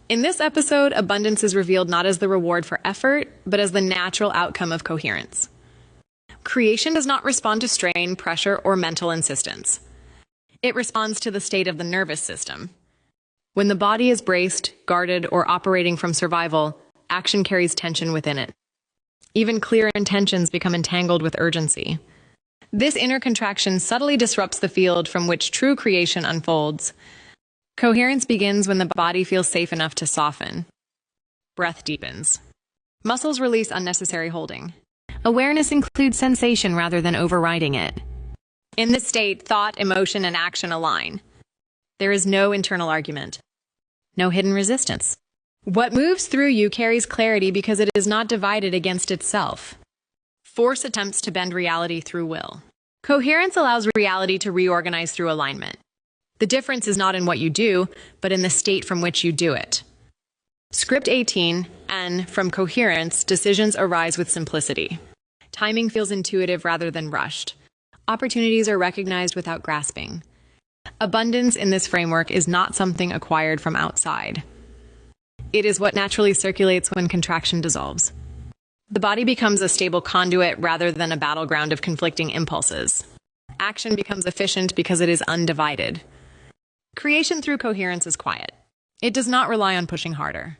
In this episode, abundance is revealed not as the reward for effort, but as the natural outcome of coherence. Creation does not respond to strain, pressure, or mental insistence. It responds to the state of the nervous system. When the body is braced, guarded, or operating from survival, action carries tension within it. Even clear intentions become entangled with urgency. This inner contraction subtly disrupts the field from which true creation unfolds. Coherence begins when the body feels safe enough to soften. Breath deepens. Muscles release unnecessary holding. Awareness includes sensation rather than overriding it. In this state, thought, emotion, and action align. There is no internal argument. No hidden resistance. What moves through you carries clarity because it is not divided against itself. Force attempts to bend reality through will. Coherence allows reality to reorganize through alignment. The difference is not in what you do, but in the state from which you do it. Script 18, N, from coherence, decisions arise with simplicity. Timing feels intuitive rather than rushed. Opportunities are recognized without grasping. Abundance in this framework is not something acquired from outside. It is what naturally circulates when contraction dissolves. The body becomes a stable conduit rather than a battleground of conflicting impulses. Action becomes efficient because it is undivided. Creation through coherence is quiet. It does not rely on pushing harder.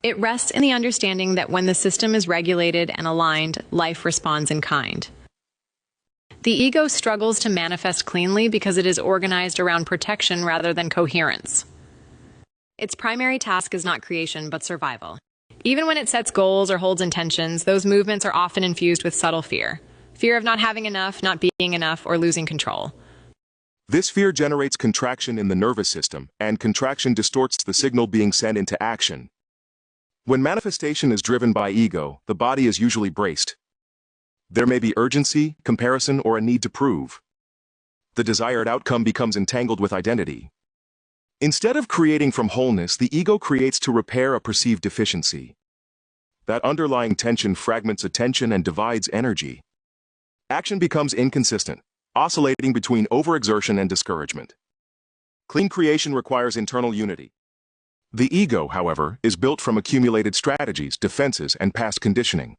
It rests in the understanding that when the system is regulated and aligned, life responds in kind. The ego struggles to manifest cleanly because it is organized around protection rather than coherence. Its primary task is not creation, but survival. Even when it sets goals or holds intentions, those movements are often infused with subtle fear. Fear of not having enough, not being enough, or losing control. This fear generates contraction in the nervous system, and contraction distorts the signal being sent into action. When manifestation is driven by ego, the body is usually braced. There may be urgency, comparison, or a need to prove. The desired outcome becomes entangled with identity. Instead of creating from wholeness, the ego creates to repair a perceived deficiency. That underlying tension fragments attention and divides energy. Action becomes inconsistent, oscillating between overexertion and discouragement. Clean creation requires internal unity. The ego, however, is built from accumulated strategies, defenses, and past conditioning.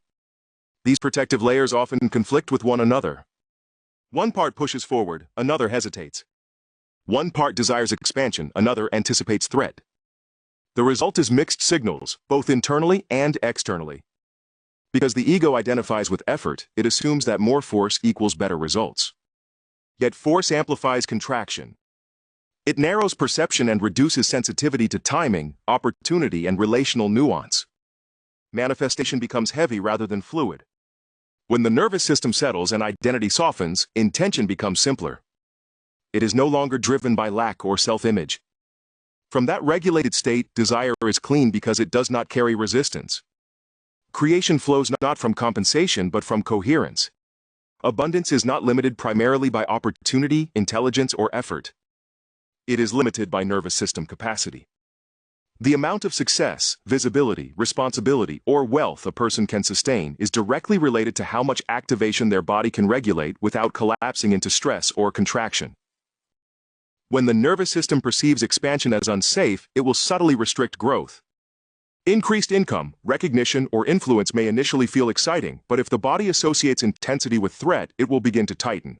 These protective layers often conflict with one another. One part pushes forward, another hesitates. One part desires expansion, another anticipates threat. The result is mixed signals, both internally and externally. Because the ego identifies with effort, it assumes that more force equals better results. Yet force amplifies contraction. It narrows perception and reduces sensitivity to timing, opportunity, and relational nuance. Manifestation becomes heavy rather than fluid. When the nervous system settles and identity softens, intention becomes simpler. It is no longer driven by lack or self-image. From that regulated state, desire is clean because it does not carry resistance. Creation flows not from compensation but from coherence. Abundance is not limited primarily by opportunity, intelligence, or effort. It is limited by nervous system capacity. The amount of success, visibility, responsibility, or wealth a person can sustain is directly related to how much activation their body can regulate without collapsing into stress or contraction. When the nervous system perceives expansion as unsafe, it will subtly restrict growth. Increased income, recognition, or influence may initially feel exciting, but if the body associates intensity with threat, it will begin to tighten.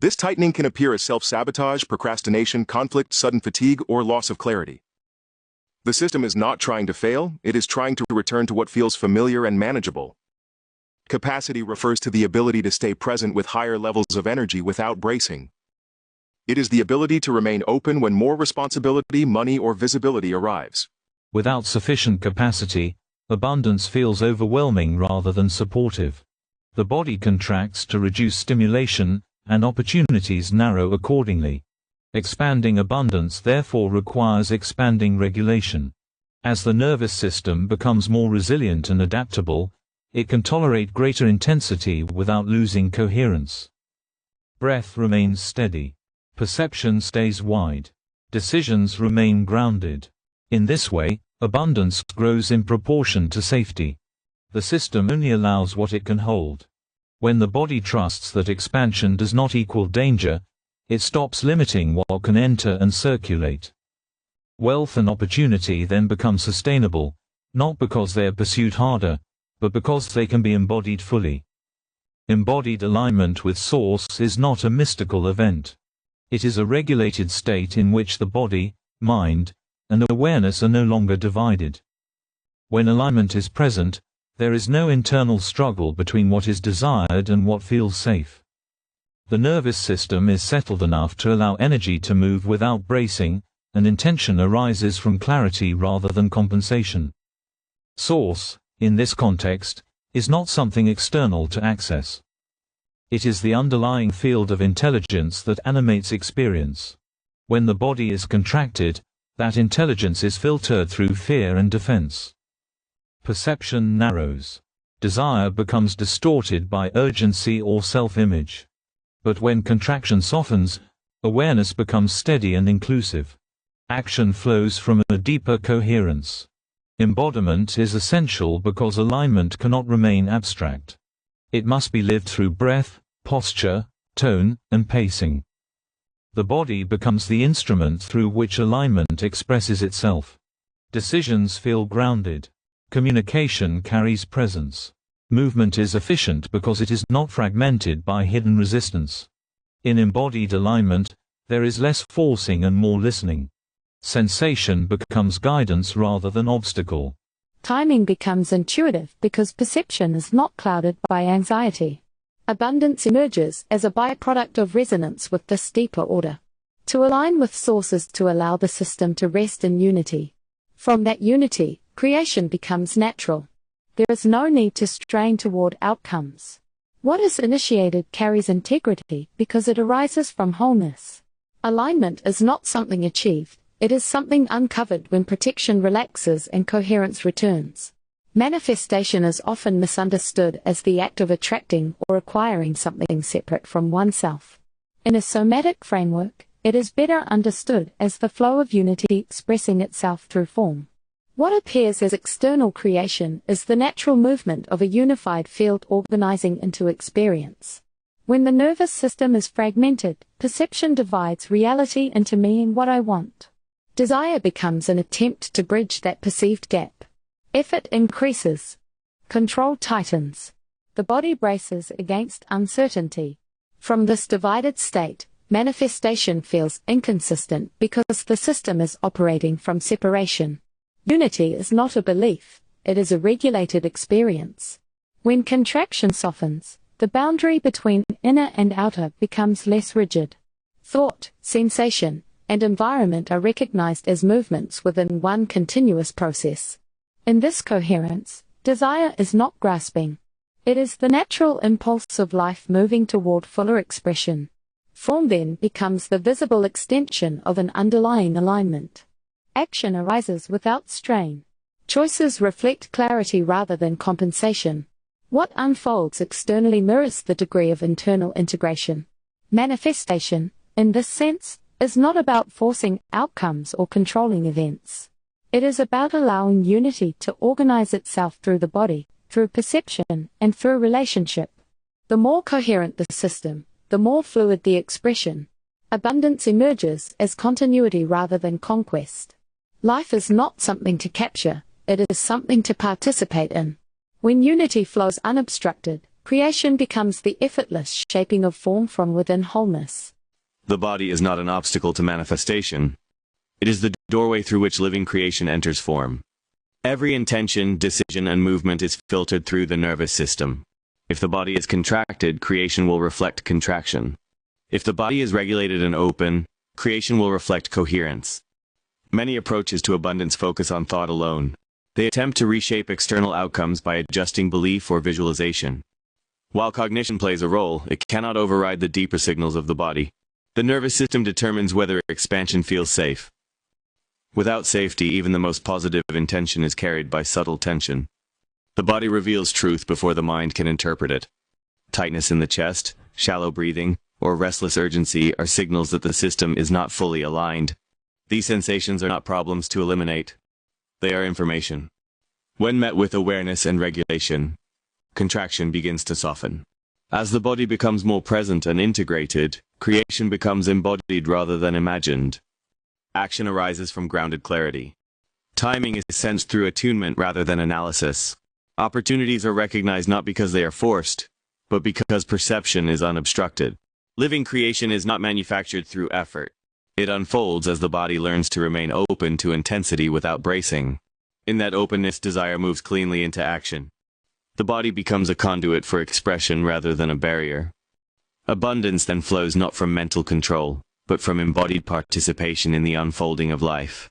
This tightening can appear as self-sabotage, procrastination, conflict, sudden fatigue, or loss of clarity. The system is not trying to fail, it is trying to return to what feels familiar and manageable. Capacity refers to the ability to stay present with higher levels of energy without bracing. It is the ability to remain open when more responsibility, money, or visibility arrives. Without sufficient capacity, abundance feels overwhelming rather than supportive. The body contracts to reduce stimulation, and opportunities narrow accordingly. Expanding abundance therefore requires expanding regulation. As the nervous system becomes more resilient and adaptable, it can tolerate greater intensity without losing coherence. Breath remains steady. Perception stays wide. Decisions remain grounded. In this way, abundance grows in proportion to safety. The system only allows what it can hold. When the body trusts that expansion does not equal danger, it stops limiting what can enter and circulate. Wealth and opportunity then become sustainable, not because they are pursued harder, but because they can be embodied fully. Embodied alignment with Source is not a mystical event. It is a regulated state in which the body, mind, and awareness are no longer divided. When alignment is present, there is no internal struggle between what is desired and what feels safe. The nervous system is settled enough to allow energy to move without bracing, and intention arises from clarity rather than compensation. Source, in this context, is not something external to access. It is the underlying field of intelligence that animates experience. When the body is contracted, that intelligence is filtered through fear and defense. Perception narrows. Desire becomes distorted by urgency or self-image. But when contraction softens, awareness becomes steady and inclusive. Action flows from a deeper coherence. Embodiment is essential because alignment cannot remain abstract. It must be lived through breath, posture, tone, and pacing. The body becomes the instrument through which alignment expresses itself. Decisions feel grounded. Communication carries presence. Movement is efficient because it is not fragmented by hidden resistance. In embodied alignment, there is less forcing and more listening. Sensation becomes guidance rather than obstacle. Timing becomes intuitive because perception is not clouded by anxiety. Abundance emerges as a byproduct of resonance with this deeper order. To align with Source is to allow the system to rest in unity. From that unity, creation becomes natural. There is no need to strain toward outcomes. What is initiated carries integrity because it arises from wholeness. Alignment is not something achieved, it is something uncovered when protection relaxes and coherence returns. Manifestation is often misunderstood as the act of attracting or acquiring something separate from oneself. In a somatic framework, it is better understood as the flow of unity expressing itself through form. What appears as external creation is the natural movement of a unified field organizing into experience. When the nervous system is fragmented, perception divides reality into me and what I want. Desire becomes an attempt to bridge that perceived gap. Effort increases. Control tightens. The body braces against uncertainty. From this divided state, manifestation feels inconsistent because the system is operating from separation. Unity is not a belief, it is a regulated experience. When contraction softens, the boundary between inner and outer becomes less rigid. Thought, sensation, and environment are recognized as movements within one continuous process. In this coherence, desire is not grasping. It is the natural impulse of life moving toward fuller expression. Form then becomes the visible extension of an underlying alignment. Action arises without strain. Choices reflect clarity rather than compensation. What unfolds externally mirrors the degree of internal integration. Manifestation, in this sense, is not about forcing outcomes or controlling events. It is about allowing unity to organize itself through the body, through perception, and through relationship. The more coherent the system, the more fluid the expression. Abundance emerges as continuity rather than conquest. Life is not something to capture, it is something to participate in. When unity flows unobstructed, creation becomes the effortless shaping of form from within wholeness. The body is not an obstacle to manifestation. It is the doorway through which living creation enters form. Every intention, decision, and movement is filtered through the nervous system. If the body is contracted, creation will reflect contraction. If the body is regulated and open, creation will reflect coherence. Many approaches to abundance focus on thought alone. They attempt to reshape external outcomes by adjusting belief or visualization. While cognition plays a role, it cannot override the deeper signals of the body. The nervous system determines whether expansion feels safe. Without safety, even the most positive intention is carried by subtle tension. The body reveals truth before the mind can interpret it. Tightness in the chest, shallow breathing, or restless urgency are signals that the system is not fully aligned. These sensations are not problems to eliminate. They are information. When met with awareness and regulation, contraction begins to soften. As the body becomes more present and integrated, creation becomes embodied rather than imagined. Action arises from grounded clarity. Timing is sensed through attunement rather than analysis. Opportunities are recognized not because they are forced, but because perception is unobstructed. Living creation is not manufactured through effort. It unfolds as the body learns to remain open to intensity without bracing. In that openness, desire moves cleanly into action. The body becomes a conduit for expression rather than a barrier. Abundance then flows not from mental control, but from embodied participation in the unfolding of life.